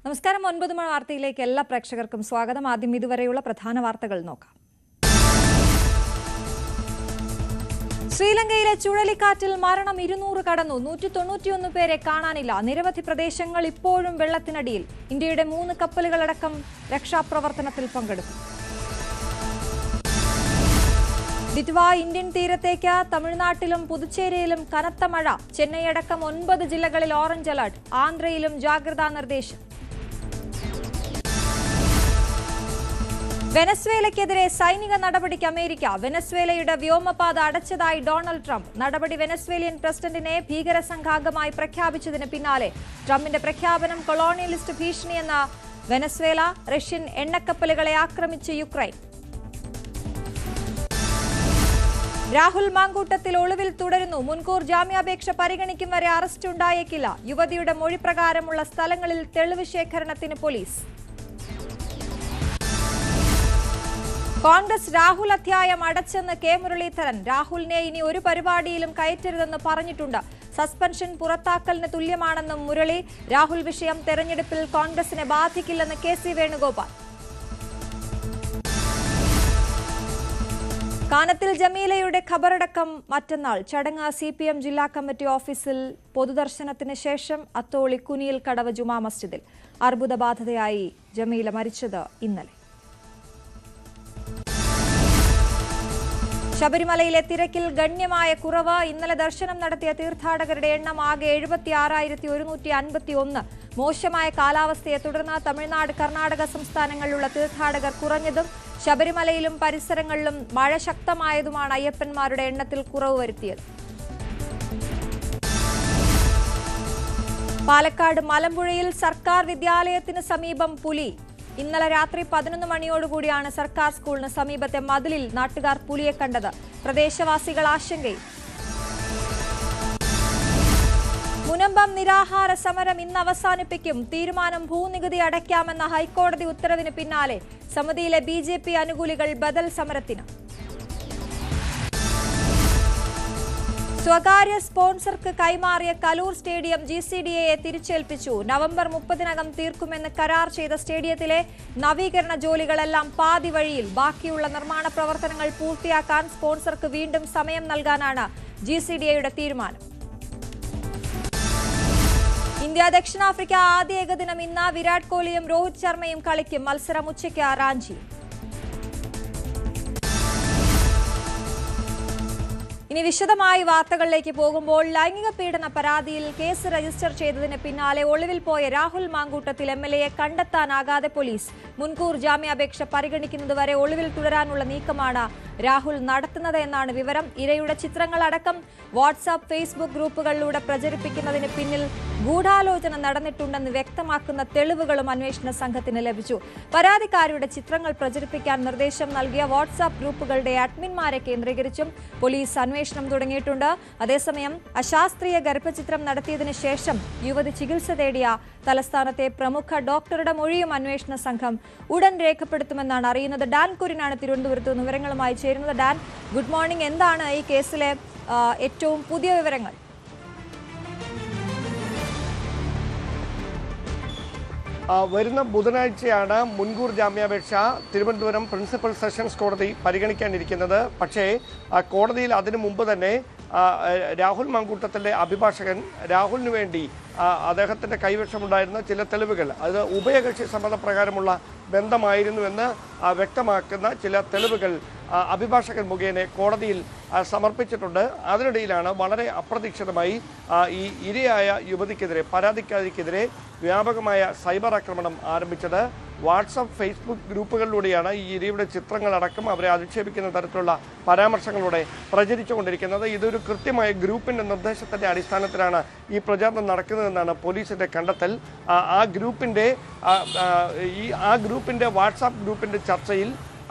നമസ്കാരം. 9 മണി വാർത്തയിലേക്ക് എല്ലാ പ്രേക്ഷകർക്കും സ്വാഗതം. ആദ്യം ഇതുവരെയുള്ള പ്രധാന വാർത്തകൾ നോക്കാം. ശ്രീലങ്കയിലെ ചുഴലിക്കാറ്റിൽ മരണം 200 കടന്നു. 191 പേരെ കാണാനില്ല. നിരവധി പ്രദേശങ്ങൾ ഇപ്പോഴും വെള്ളത്തിനടിയിൽ. ഇന്ത്യയുടെ 3 കപ്പലുകളടക്കം രക്ഷാപ്രവർത്തനത്തിൽ പങ്കെടുക്കും. ദിറ്റ്വ ഇന്ത്യൻ തീരത്തേക്ക്. തമിഴ്നാട്ടിലും പുതുച്ചേരിയിലും കനത്ത മഴ. ചെന്നൈ അടക്കം 9 ജില്ലകളിൽ ഓറഞ്ച് അലർട്ട്. ആന്ധ്രയിലും ജാഗ്രതാ നിർദ്ദേശം. വെനസ്വേലയ്ക്കെതിരെ സൈനിക നടപടിക്ക് അമേരിക്ക. വെനസ്വേലയുടെ വ്യോമപാത അടച്ചതായി ഡൊണാൾഡ് ട്രംപ്. നടപടി വെനസ്വേലിയൻ പ്രസിഡന്റിനെ ഭീകര സംഘാംഗമായി പ്രഖ്യാപിച്ചതിന് പിന്നാലെ ട്രംപിന്റെ പ്രഖ്യാപനം കൊളോണിയലിസ്റ്റ് ഭീഷണിയെന്ന വെനസ്വേല. റഷ്യൻ എണ്ണക്കപ്പലുകളെ ആക്രമിച്ച് യുക്രൈൻ. രാഹുൽ മാങ്കൂട്ടത്തിൽ ഒളിവിൽ തുടരുന്നു. മുൻകൂർ ജാമ്യാപേക്ഷ പരിഗണിക്കും വരെ അറസ്റ്റ് ഉണ്ടായേക്കില്ല. യുവതിയുടെ മൊഴി പ്രകാരമുള്ള സ്ഥലങ്ങളിൽ തെളിവ് ശേഖരണത്തിന് പോലീസ്. കോൺഗ്രസ് രാഹുൽ അധ്യായം അടച്ചെന്ന് കെ മുരളീധരൻ. രാഹുലിനെ ഇനി ഒരു പരിപാടിയിലും കയറ്റരുതെന്ന് പറഞ്ഞിട്ടുണ്ട്. സസ്പെൻഷൻ പുറത്താക്കലിന് തുല്യമാണെന്നും മുരളി. രാഹുൽ വിഷയം തെരഞ്ഞെടുപ്പിൽ കോൺഗ്രസിനെ ബാധിക്കില്ലെന്ന് കെ.സി. വേണുഗോപാൽ. കാനത്തിൽ ജമീലയുടെ ഖബറടക്കം മറ്റന്നാൾ. ചടങ്ങ് CPM ജില്ലാ കമ്മിറ്റി ഓഫീസിൽ. പൊതുദർശനത്തിന് ശേഷം അത്തോളി കുനിയിൽ കടവ് ജുമാ മസ്ജിദിൽ. അർബുദബാധിതയായി ജമീല മരിച്ചത് ഇന്നലെ. ശബരിമലയിലെ തിരക്കിൽ ഗണ്യമായ കുറവ്. ഇന്നലെ ദർശനം നടത്തിയ തീർത്ഥാടകരുടെ എണ്ണം ആകെ 76,151. മോശമായ കാലാവസ്ഥയെ തുടർന്ന് തമിഴ്നാട്, കർണാടക സംസ്ഥാനങ്ങളിലുള്ള തീർത്ഥാടകർ കുറഞ്ഞതും ശബരിമലയിലും പരിസരങ്ങളിലും മഴ ശക്തമായതുമാണ് അയ്യപ്പന്മാരുടെ എണ്ണത്തിൽ കുറവ് വരുത്തിയത്. പാലക്കാട് മലമ്പുഴയിൽ സർക്കാർ വിദ്യാലയത്തിന് സമീപം പുലി. ഇന്നലെ രാത്രി 11 മണിയോടുകൂടിയാണ് സർക്കാർ സ്കൂളിന് സമീപത്തെ മതിലിൽ നാട്ടുകാർ പുലിയെ കണ്ടത്. പ്രദേശവാസികൾ ആശങ്കയിൽ. മുനമ്പം നിരാഹാര സമരം ഇന്ന് അവസാനിപ്പിക്കും. തീരുമാനം ഭൂനികുതി അടയ്ക്കാമെന്ന ഹൈക്കോടതി ഉത്തരവിന് പിന്നാലെ സമിതിയിലെ BJP അനുകൂലികൾ ബദൽ സമരത്തിന്. സ്വകാര്യ സ്പോൺസർക്ക് കൈമാറിയ കലൂർ സ്റ്റേഡിയം GCDAയെ തിരിച്ചേൽപ്പിച്ചു. നവംബർ 30-നകം തീർക്കുമെന്ന് കരാർ ചെയ്ത സ്റ്റേഡിയത്തിലെ നവീകരണ ജോലികളെല്ലാം പാതി വഴിയിൽ. ബാക്കിയുള്ള നിർമ്മാണ പ്രവർത്തനങ്ങൾ പൂർത്തിയാക്കാൻ സ്പോൺസർക്ക് വീണ്ടും സമയം നൽകാനാണ് GCDAയുടെ തീരുമാനം. ഇന്ത്യ ദക്ഷിണാഫ്രിക്ക ആദ്യ ഏകദിനം ഇന്ന്. വിരാട് കോഹ്ലിയും രോഹിത് ശർമ്മയും കളിക്കും. മത്സരം ഉച്ചയ്ക്ക് റാഞ്ചി. ഇനി വിശദമായി വാർത്തകളിലേക്ക് പോകുമ്പോൾ, ലൈംഗിക പീഡന പരാതിയിൽ കേസ് രജിസ്റ്റർ ചെയ്തതിന് പിന്നാലെ ഒളിവിൽ പോയ രാഹുൽ മാങ്കൂട്ടത്തിൽ MLAയെ കണ്ടെത്താനാകാതെ പോലീസ്. മുൻകൂർ ജാമ്യാപേക്ഷ പരിഗണിക്കുന്നതുവരെ ഒളിവിൽ തുടരാനുള്ള നീക്കമാണ് രാഹുൽ നടത്തുന്നത് എന്നാണ് വിവരം. ഇരയുടെ ചിത്രങ്ങളടക്കം വാട്സാപ്പ്, ഫേസ്ബുക്ക് ഗ്രൂപ്പുകളിലൂടെ പ്രചരിപ്പിക്കുന്നതിന് പിന്നിൽ ഗൂഢാലോചന നടന്നിട്ടുണ്ടെന്ന് വ്യക്തമാക്കുന്ന തെളിവുകളും അന്വേഷണ സംഘത്തിന് ലഭിച്ചു. പരാതിക്കാരിയുടെ ചിത്രങ്ങൾ പ്രചരിപ്പിക്കാൻ നിർദ്ദേശം നൽകിയ വാട്സാപ്പ് ഗ്രൂപ്പുകളുടെ അഡ്മിന്മാരെ കേന്ദ്രീകരിച്ചും പോലീസ് അന്വേഷണം തുടങ്ങിയിട്ടുണ്ട്. അതേസമയം അശാസ്ത്രീയ ഗർഭചിത്രം നടത്തിയതിനു ശേഷം യുവതി ചികിത്സ തേടിയ തലസ്ഥാനത്തെ പ്രമുഖ ഡോക്ടറുടെ മൊഴിയും അന്വേഷണ സംഘം ഉടൻ രേഖപ്പെടുത്തുമെന്നാണ് അറിയുന്നത്. ഡാൻ കുര്യനാണ് തിരുവനന്തപുരത്ത് നിന്ന് വിവരങ്ങളുമായി ചേരുന്നത്. Dan, good morning. എന്താണ് ഈ കേസിലെ ഏറ്റവും പുതിയ വിവരങ്ങൾ? വരുന്ന ബുധനാഴ്ചയാണ് മുൻകൂർ ജാമ്യാപേക്ഷ തിരുവനന്തപുരം പ്രിൻസിപ്പൽ സെഷൻസ് കോടതി പരിഗണിക്കാനിരിക്കുന്നത്. പക്ഷേ കോടതിയിൽ അതിനു മുമ്പ് തന്നെ രാഹുൽ മാങ്കൂട്ടത്തിൻ്റെ അഭിഭാഷകൻ രാഹുലിന് വേണ്ടി അദ്ദേഹത്തിൻ്റെ കൈവശമുണ്ടായിരുന്ന ചില തെളിവുകൾ, അത് ഉഭയകക്ഷി സമ്മതപ്രകാരമുള്ള ബന്ധമായിരുന്നുവെന്ന് വ്യക്തമാക്കുന്ന ചില തെളിവുകൾ അഭിഭാഷകൻ മുഖേന കോടതിയിൽ സമർപ്പിച്ചിട്ടുണ്ട്. അതിനിടയിലാണ് വളരെ അപ്രതീക്ഷിതമായി ഈ ഇരയായ യുവതിക്കെതിരെ, പരാതിക്കാരിക്കെതിരെ വ്യാപകമായ സൈബർ ആക്രമണം ആരംഭിച്ചത്. വാട്സപ്പ്, ഫേസ്ബുക്ക് ഗ്രൂപ്പുകളിലൂടെയാണ് ഈ ഇരയുടെ ചിത്രങ്ങളടക്കം അവരെ അധിക്ഷേപിക്കുന്ന തരത്തിലുള്ള പരാമർശങ്ങളോടെ പ്രചരിച്ചുകൊണ്ടിരിക്കുന്നത്. ഇതൊരു കൃത്യമായ ഗ്രൂപ്പിൻ്റെ നിർദ്ദേശത്തിൻ്റെ അടിസ്ഥാനത്തിലാണ് ഈ പ്രചാരണം നടക്കുന്നതെന്നാണ് പോലീസിൻ്റെ കണ്ടെത്തൽ. ആ ഗ്രൂപ്പിൻ്റെ വാട്സാപ്പ് ഗ്രൂപ്പിൻ്റെ ചർച്ചയിൽ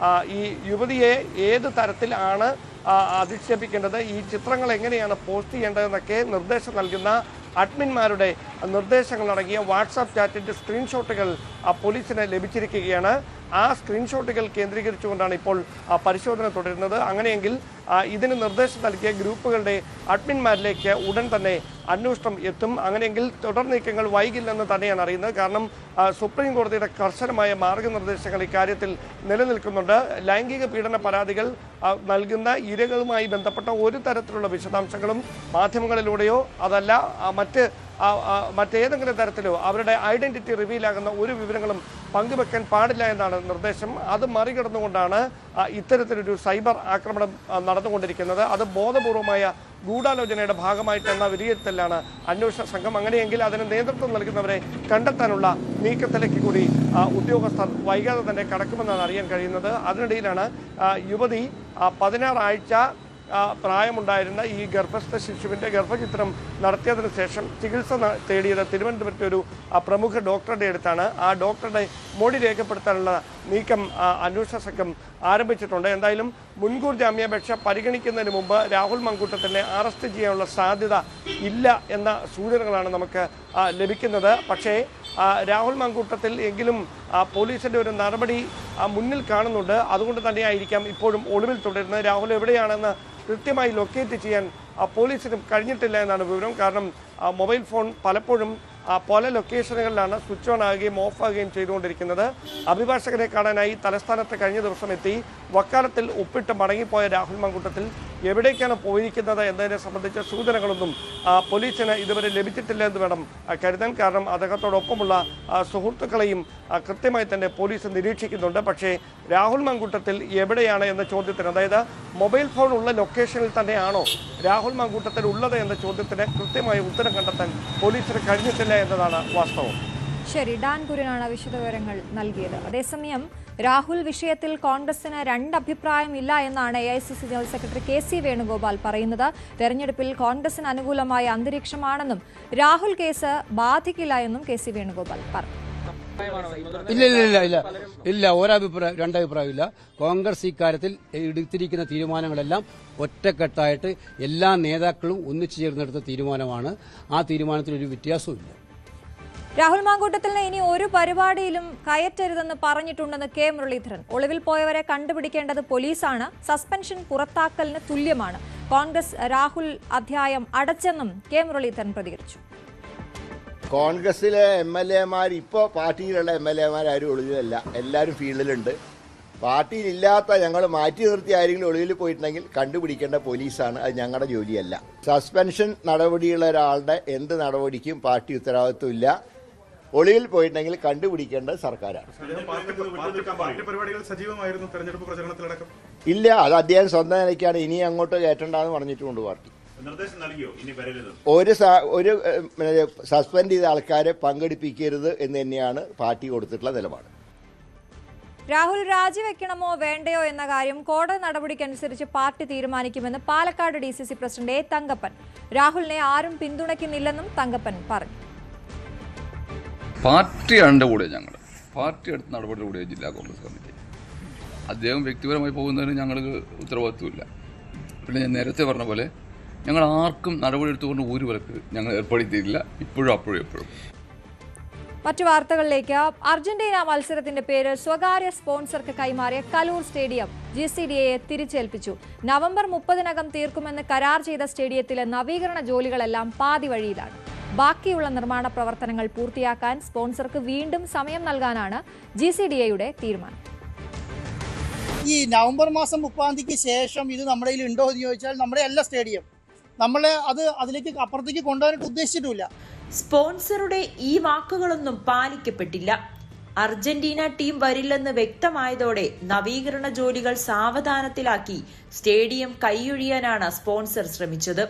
ഈ യുവതിയെ ഏത് തരത്തിലാണ് അധിക്ഷേപിക്കേണ്ടത്, ഈ ചിത്രങ്ങൾ എങ്ങനെയാണ് പോസ്റ്റ് ചെയ്യേണ്ടതെന്നൊക്കെ നിർദ്ദേശം നൽകുന്ന അഡ്മിന്മാരുടെ നിർദ്ദേശങ്ങളടങ്ങിയ വാട്സാപ്പ് ചാറ്റിൻ്റെ സ്ക്രീൻഷോട്ടുകൾ പോലീസിന് ലഭിച്ചിരിക്കുകയാണ്. ആ സ്ക്രീൻഷോട്ടുകൾ കേന്ദ്രീകരിച്ചുകൊണ്ടാണ് ഇപ്പോൾ പരിശോധന തുടരുന്നത്. അങ്ങനെയെങ്കിൽ ഇതിന് നിർദ്ദേശം നൽകിയ ഗ്രൂപ്പുകളുടെ അഡ്മിന്മാരിലേക്ക് ഉടൻ തന്നെ അന്വേഷണം എത്തും. അങ്ങനെയെങ്കിൽ തുടർ നീക്കങ്ങൾ വൈകില്ലെന്ന് തന്നെയാണ് അറിയുന്നത്. കാരണം സുപ്രീം കോടതിയുടെ കർശനമായ മാർഗനിർദ്ദേശങ്ങൾ ഇക്കാര്യത്തിൽ നിലനിൽക്കുന്നുണ്ട്. ലൈംഗിക പീഡന പരാതികൾ നൽകുന്ന ഇരകളുമായി ബന്ധപ്പെട്ട ഒരു തരത്തിലുള്ള വിശദാംശങ്ങളും മാധ്യമങ്ങളിലൂടെയോ അതല്ല മറ്റേതെങ്കിലും തരത്തിലോ അവരുടെ ഐഡന്റിറ്റി റിവീലാകുന്ന ഒരു വിവരങ്ങളും പങ്കുവെക്കാൻ പാടില്ല എന്നാണ് നിർദ്ദേശം. അത് മറികടന്നുകൊണ്ടാണ് ഇത്തരത്തിലൊരു സൈബർ ആക്രമണം നടന്നുകൊണ്ടിരിക്കുന്നത്. അത് ബോധപൂർവമായ ഗൂഢാലോചനയുടെ ഭാഗമായിട്ടെന്ന വിലയിരുത്തലാണ് അന്വേഷണ സംഘം. അങ്ങനെയെങ്കിൽ അതിന് നേതൃത്വം നൽകുന്നവരെ കണ്ടെത്താനുള്ള നീക്കത്തിലേക്ക് കൂടി ഉദ്യോഗസ്ഥർ വൈകാതെ തന്നെ കടക്കുമെന്നാണ് അറിയാൻ കഴിയുന്നത്. അതിനിടയിലാണ് യുവതി 16 ആഴ്ച പ്രായമുണ്ടായിരുന്ന ഈ ഗർഭസ്ഥ ശിശുവിൻ്റെ ഗർഭചിത്രം നടത്തിയതിനു ശേഷം ചികിത്സ തേടിയത് തിരുവനന്തപുരത്തെ ഒരു പ്രമുഖ ഡോക്ടറുടെ അടുത്താണ്. ആ ഡോക്ടറുടെ മൊഴി രേഖപ്പെടുത്താനുള്ള നീക്കം അന്വേഷണ സംഘം ആരംഭിച്ചിട്ടുണ്ട്. എന്തായാലും മുൻകൂർ ജാമ്യാപേക്ഷ പരിഗണിക്കുന്നതിന് മുമ്പ് രാഹുൽ മങ്കൂട്ടത്തിനെ അറസ്റ്റ് ചെയ്യാനുള്ള സാധ്യത ഇല്ല എന്ന സൂചനകളാണ് നമുക്ക് ലഭിക്കുന്നത്. പക്ഷേ രാഹുൽ മങ്കൂട്ടത്തിൽ എങ്കിലും പോലീസിൻ്റെ ഒരു നടപടി മുന്നിൽ കാണുന്നുണ്ട്. അതുകൊണ്ട് തന്നെയായിരിക്കാം ഇപ്പോഴും ഒളിവിൽ തുടരുന്നത്. രാഹുൽ എവിടെയാണെന്ന് കൃത്യമായി ലൊക്കേറ്റ് ചെയ്യാൻ പോലീസിനും കഴിഞ്ഞിട്ടില്ല എന്നാണ് വിവരം. കാരണം മൊബൈൽ ഫോൺ പലപ്പോഴും പല ലൊക്കേഷനുകളിലാണ് സ്വിച്ച് ഓൺ ആകുകയും ഓഫ് ആകുകയും ചെയ്തുകൊണ്ടിരിക്കുന്നത്. അഭിഭാഷകരെ കാണാനായി തലസ്ഥാനത്ത് കഴിഞ്ഞ ദിവസം എത്തി വക്കാലത്തിൽ ഒപ്പിട്ട് മടങ്ങിപ്പോയ രാഹുൽ മങ്കൂട്ടത്തിൽ എവിടേക്കാണ് പോയിരിക്കുന്നത് എന്നതിനെ സംബന്ധിച്ച സൂചനകളൊന്നും പോലീസിന് ഇതുവരെ ലഭിച്ചിട്ടില്ല എന്ന് വേണം കരുതാൻ. കാരണം അദ്ദേഹത്തോടൊപ്പമുള്ള സുഹൃത്തുക്കളെയും കൃത്യമായി തന്നെ പോലീസ് നിരീക്ഷിക്കുന്നുണ്ട്. പക്ഷേ രാഹുൽ മങ്കൂട്ടത്തിൽ എവിടെയാണ് എന്ന ചോദ്യത്തിന്, അതായത് മൊബൈൽ ഫോൺ ഉള്ള ലൊക്കേഷനിൽ തന്നെയാണോ രാഹുൽ മങ്കൂട്ടത്തിൽ ഉള്ളത് എന്ന ചോദ്യത്തിന് കൃത്യമായ ഉത്തരം കണ്ടെത്താൻ പോലീസിന് കഴിഞ്ഞിട്ടില്ല എന്നതാണ് വാസ്തവം. ശരി, ഡാൻ കുര്യനാണ് വിശദവിവരങ്ങൾ നൽകിയത്. അതേസമയം രാഹുൽ വിഷയത്തിൽ കോൺഗ്രസിന് രണ്ടഭിപ്രായമില്ല എന്നാണ് AICC general secretary KC Venugopal പറയുന്നത്. തെരഞ്ഞെടുപ്പിൽ കോൺഗ്രസിന് അനുകൂലമായ അന്തരീക്ഷമാണെന്നും രാഹുൽ കേസ് ബാധിക്കില്ല എന്നും KC വേണുഗോപാൽ പറഞ്ഞു. ഇല്ല, രണ്ടഭിപ്രായമില്ല. കോൺഗ്രസ് ഇക്കാര്യത്തിൽ എടുത്തിരിക്കുന്ന തീരുമാനങ്ങളെല്ലാം ഒറ്റക്കെട്ടായിട്ട് എല്ലാ നേതാക്കളും ഒന്നിച്ചു ചേർന്നെടുത്ത തീരുമാനമാണ്. ആ തീരുമാനത്തിൽ ഒരു വ്യത്യാസവും ഇല്ല. രാഹുൽ മാങ്കൂട്ടത്തിലിനെ ഇനി ഒരു പരിപാടിയിലും കയറ്റരുതെന്ന് പറഞ്ഞിട്ടുണ്ടെന്ന് K മുരളീധരൻ. ഒളിവിൽ പോയവരെ കണ്ടുപിടിക്കേണ്ടത് പോലീസാണ്. സസ്പെൻഷൻ പുറത്താക്കലിന് തുല്യമാണ്. കോൺഗ്രസ് രാഹുൽ അധ്യായം അടച്ചെന്നും K മുരളീധരൻ പ്രതികരിച്ചു. കോൺഗ്രസിലെ MLA-മാർ ഇപ്പോൾ പാർട്ടിയിലുള്ള MLA-മാർ ആരും ഒളിവിലല്ല, എല്ലാവരും ഫീൽഡിലുണ്ട്. പാർട്ടിയിലില്ലാത്ത ഞങ്ങൾ മാറ്റി നിർത്തി ആരെങ്കിലും ഒളിവിൽ പോയിട്ടുണ്ടെങ്കിൽ കണ്ടുപിടിക്കേണ്ട പോലീസാണ്. അത് ഞങ്ങളുടെ ജോലിയല്ല. സസ്പെൻഷൻ നടപടിയുള്ള ഒരാളുടെ എന്ത് നടപടിക്കും പാർട്ടി ഉത്തരവാദിത്വമില്ല. ഒളിവിൽ പോയിട്ടുണ്ടെങ്കിൽ കണ്ടുപിടിക്കേണ്ടത് സർക്കാരാണ്. ഇല്ല, അത് അദ്ദേഹം സ്വന്തം നിലയ്ക്കാണ്. ഇനി അങ്ങോട്ട് കയറ്റണ്ടെന്ന് പറഞ്ഞിട്ടുമുണ്ട് പാർട്ടി. ഒരു സസ്പെൻഡ് ചെയ്ത ആൾക്കാരെ പങ്കെടുപ്പിക്കരുത് എന്ന് തന്നെയാണ് പാർട്ടി കൊടുത്തിട്ടുള്ള നിലപാട്. രാഹുൽ രാജിവെക്കണമോ വേണ്ടയോ എന്ന കാര്യം കോടതി നടപടിക്കനുസരിച്ച് പാർട്ടി തീരുമാനിക്കുമെന്ന് Palakkad DCC president A Thankappan. രാഹുലിനെ ആരും പിന്തുണയ്ക്കുന്നില്ലെന്നും തങ്കപ്പൻ പറഞ്ഞു. പാർട്ടിയാണ് കൂടെ, ഞങ്ങൾ പാർട്ടി എടുത്ത നടപടിയുടെ ജില്ലാ കോൺഗ്രസ് കമ്മിറ്റി. അദ്ദേഹം വ്യക്തിപരമായി പോകുന്നതിന് ഞങ്ങൾക്ക് ഉത്തരവാദിത്വമില്ല. പിന്നെ ഞാൻ നേരത്തെ പറഞ്ഞ പോലെ ഞങ്ങൾ ആർക്കും നടപടി എടുത്തുകൊണ്ട് ഒരു വിലക്ക് ഞങ്ങൾ ഏർപ്പെടുത്തിയിട്ടില്ല, ഇപ്പോഴും അപ്പോഴും എപ്പോഴും. മറ്റു വാർത്തകളിലേക്ക്. അർജന്റീന മത്സരത്തിന്റെ പേര് സ്വകാര്യ സ്പോൺസർക്ക് കൈമാറിയ കലൂർ സ്റ്റേഡിയം GCDAയെ തിരിച്ചേൽപ്പിച്ചു. നവംബർ 30-നകം തീർക്കുമെന്ന് കരാർ ചെയ്ത സ്റ്റേഡിയത്തിലെ നവീകരണ ജോലികളെല്ലാം പാതി വഴിയിലാണ്. ബാക്കിയുള്ള നിർമ്മാണ പ്രവർത്തനങ്ങൾ പൂർത്തിയാക്കാൻ സ്പോൺസർക്ക് വീണ്ടും സമയം നൽകാനാണ് GCDAയുടെ തീരുമാനം. ഈ നവംബർ മാസം 30-ന് ശേഷം ഇത് നമ്മുടെ കയ്യിൽ ഉണ്ടോ എന്ന് ചോദിച്ചാൽ നമ്മുടെ എല്ലാ സ്റ്റേഡിയം നമ്മളെ അതിലേക്ക് അപ്പുറത്തേക്ക് കൊണ്ടുപോകാനായിട്ട് ഉദ്ദേശിച്ചിട്ടില്ല. സ്പോൺസറുടെ ഈ വാക്കുകളൊന്നും പാലിക്കപ്പെട്ടില്ല. അർജന്റീന ടീം വരില്ലെന്ന് വ്യക്തമായതോടെ നവീകരണ ജോലികൾ സാവധാനത്തിലാക്കി സ്റ്റേഡിയം കൈയൊഴിയാനാണ് സ്പോൺസർ ശ്രമിച്ചത്.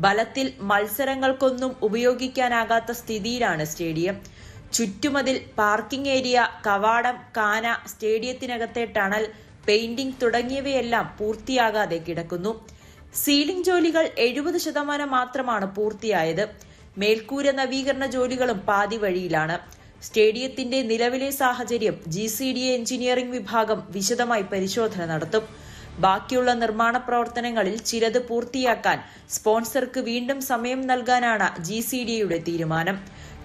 ബലത്തിൽ മത്സരങ്ങൾക്കൊന്നും ഉപയോഗിക്കാനാകാത്ത സ്ഥിതിയിലാണ് സ്റ്റേഡിയം. ചുറ്റുമതിൽ, പാർക്കിംഗ് ഏരിയ, കവാടം, കാന, സ്റ്റേഡിയത്തിനകത്തെ ടണൽ, പെയിന്റിംഗ് തുടങ്ങിയവയെല്ലാം പൂർത്തിയാകാതെ കിടക്കുന്നു. സീലിംഗ് ജോലികൾ 70% മാത്രമാണ് പൂർത്തിയായത്. മേൽക്കൂര നവീകരണ ജോലികളും പാതി വഴിയിലാണ്. സ്റ്റേഡിയത്തിന്റെ നിലവിലെ സാഹചര്യം GCDA എഞ്ചിനീയറിംഗ് വിഭാഗം വിശദമായി പരിശോധന നടത്തും. ബാക്കിയുള്ള നിർമ്മാണ പ്രവർത്തനങ്ങളിൽ ചിലത് പൂർത്തിയാക്കാൻ സ്പോൺസർക്ക് വീണ്ടും സമയം നൽകാനാണ് GCDAയുടെ തീരുമാനം.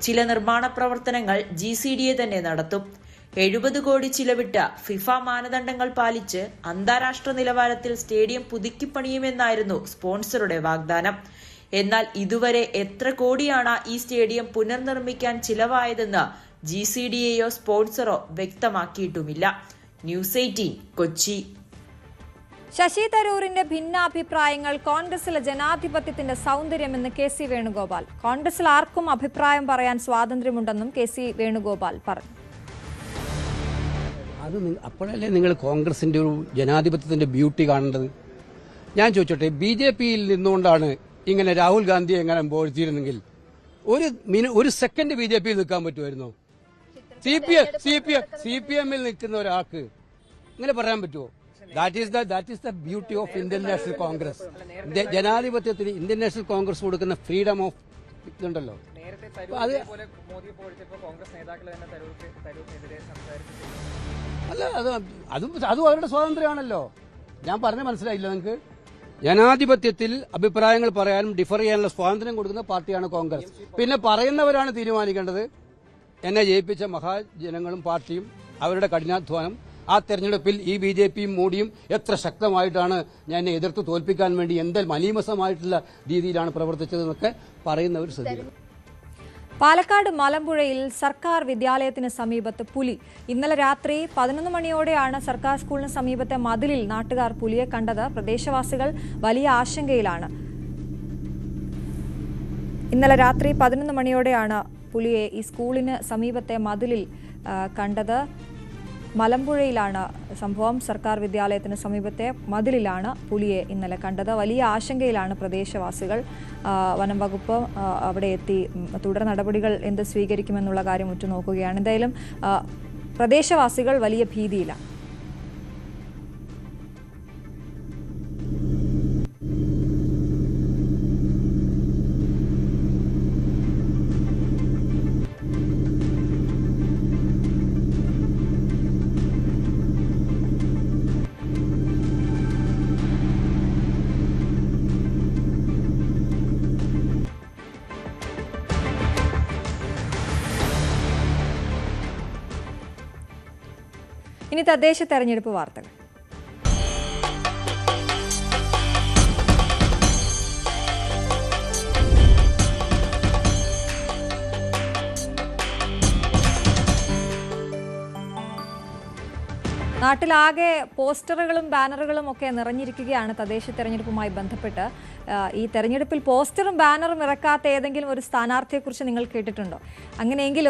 ചില നിർമ്മാണ പ്രവർത്തനങ്ങൾ GCDA തന്നെ നടത്തും. 70 കോടി ചിലവിട്ട് ഫിഫ മാനദണ്ഡങ്ങൾ പാലിച്ച് അന്താരാഷ്ട്ര നിലവാരത്തിൽ സ്റ്റേഡിയം പുതുക്കിപ്പണിയുമെന്നായിരുന്നു സ്പോൺസറുടെ വാഗ്ദാനം. എന്നാൽ ഇതുവരെ എത്ര കോടിയാണ് ഈ സ്റ്റേഡിയം പുനർനിർമ്മിക്കാൻ ചിലവായതെന്ന് GCDAയോ സ്പോൺസറോ വ്യക്തമാക്കിയിട്ടുമില്ല. ന്യൂസ് 18 കൊച്ചി. ശശി തരൂരിന്റെ ഭിന്നാഭിപ്രായങ്ങൾ കോൺഗ്രസിലെ ജനാധിപത്യത്തിന്റെ സൗന്ദര്യമെന്ന് KC വേണുഗോപാൽ. കോൺഗ്രസിൽ ആർക്കും അഭിപ്രായം പറയാൻ സ്വാതന്ത്ര്യമുണ്ടെന്നും KC വേണുഗോപാൽ പറഞ്ഞു. അത് അപ്പോഴല്ലേ നിങ്ങൾ കോൺഗ്രസിന്റെ ഒരു ജനാധിപത്യത്തിന്റെ ബ്യൂട്ടി കാണേണ്ടത്? ഞാൻ ചോദിച്ചോട്ടെ, BJPയിൽ നിന്നുകൊണ്ടാണ് ഇങ്ങനെ രാഹുൽ ഗാന്ധിയെ എങ്ങനെ പോഴ്ത്തിയിരുന്നെങ്കിൽ ഒരു സെക്കൻഡ് BJPയിൽ നിൽക്കാൻ പറ്റുമായിരുന്നോ? CPM-ൽ നിൽക്കുന്ന ഒരാൾക്ക് ഇങ്ങനെ പറയാൻ പറ്റുമോ? That is the beauty of Indian national Congress. ജനാധിപത്യത്തിന് ഇന്ത്യൻ നാഷണൽ കോൺഗ്രസ് കൊടുക്കുന്ന ഫ്രീഡം ഓഫ് ഇതുണ്ടല്ലോ. അത് അല്ല, അതും അവരുടെ സ്വാതന്ത്ര്യമാണല്ലോ. ഞാൻ പറഞ്ഞ മനസ്സിലായില്ല നിങ്ങൾക്ക്? ജനാധിപത്യത്തിൽ അഭിപ്രായങ്ങൾ പറയാനും ഡിഫർ ചെയ്യാനുള്ള സ്വാതന്ത്ര്യം കൊടുക്കുന്ന പാർട്ടിയാണ് കോൺഗ്രസ്. പിന്നെ പറയുന്നവരാണ് തീരുമാനിക്കേണ്ടത്. എന്നെ ജയിപ്പിച്ച മഹാജനങ്ങളും പാർട്ടിയും അവരുടെ കഠിനാധ്വാനം. ആ തെരഞ്ഞെടുപ്പിൽ ഈ BJPയും മോഡിയും എത്ര ശക്തമായിട്ടാണ് ഞാൻ എതിർത്ത് തോൽപ്പിക്കാൻ വേണ്ടി എന്ത് മലീമസമായിട്ടുള്ള രീതിയിലാണ് പ്രവർത്തിച്ചതെന്നൊക്കെ പറയുന്നവർ ശ്രദ്ധിക്കണം. പാലക്കാട് മലമ്പുഴയിൽ സർക്കാർ വിദ്യാലയത്തിന് സമീപത്ത് പുലി. ഇന്നലെ രാത്രി 11 മണിയോടെയാണ് സർക്കാർ സ്കൂളിന് സമീപത്തെ മതിലിൽ നാട്ടുകാർ പുലിയെ കണ്ടത്. പ്രദേശവാസികൾ വലിയ ആശങ്കയിലാണ്. ഇന്നലെ രാത്രി 11 മണിയോടെയാണ് പുലിയെ ഈ സ്കൂളിന് സമീപത്തെ മതിലിൽ കണ്ടത്. മലമ്പുഴയിലാണ് സംഭവം. സർക്കാർ വിദ്യാലയത്തിന് സമീപത്തെ മതിലിലാണ് പുലിയെ ഇന്നലെ കണ്ടത്. വലിയ ആശങ്കയിലാണ് പ്രദേശവാസികൾ. വനം വകുപ്പ് അവിടെ എത്തി തുടർ നടപടികൾ എന്ത് സ്വീകരിക്കുമെന്നുള്ള കാര്യം ഉറ്റുനോക്കുകയാണ്. എന്തായാലും പ്രദേശവാസികൾ വലിയ ഭീതിയിലാണ്. ഇനി തദ്ദേശ തെരഞ്ഞെടുപ്പ് വാർത്തകൾ. നാട്ടിലാകെ പോസ്റ്ററുകളും ബാനറുകളും ഒക്കെ നിറഞ്ഞിരിക്കുകയാണ് തദ്ദേശ തെരഞ്ഞെടുപ്പുമായി ബന്ധപ്പെട്ട്. ഈ തെരഞ്ഞെടുപ്പിൽ പോസ്റ്ററും ബാനറും ഇറക്കാത്ത ഏതെങ്കിലും ഒരു സ്ഥാനാർത്ഥിയെക്കുറിച്ച് നിങ്ങൾ കേട്ടിട്ടുണ്ടോ? അങ്ങനെയെങ്കിൽ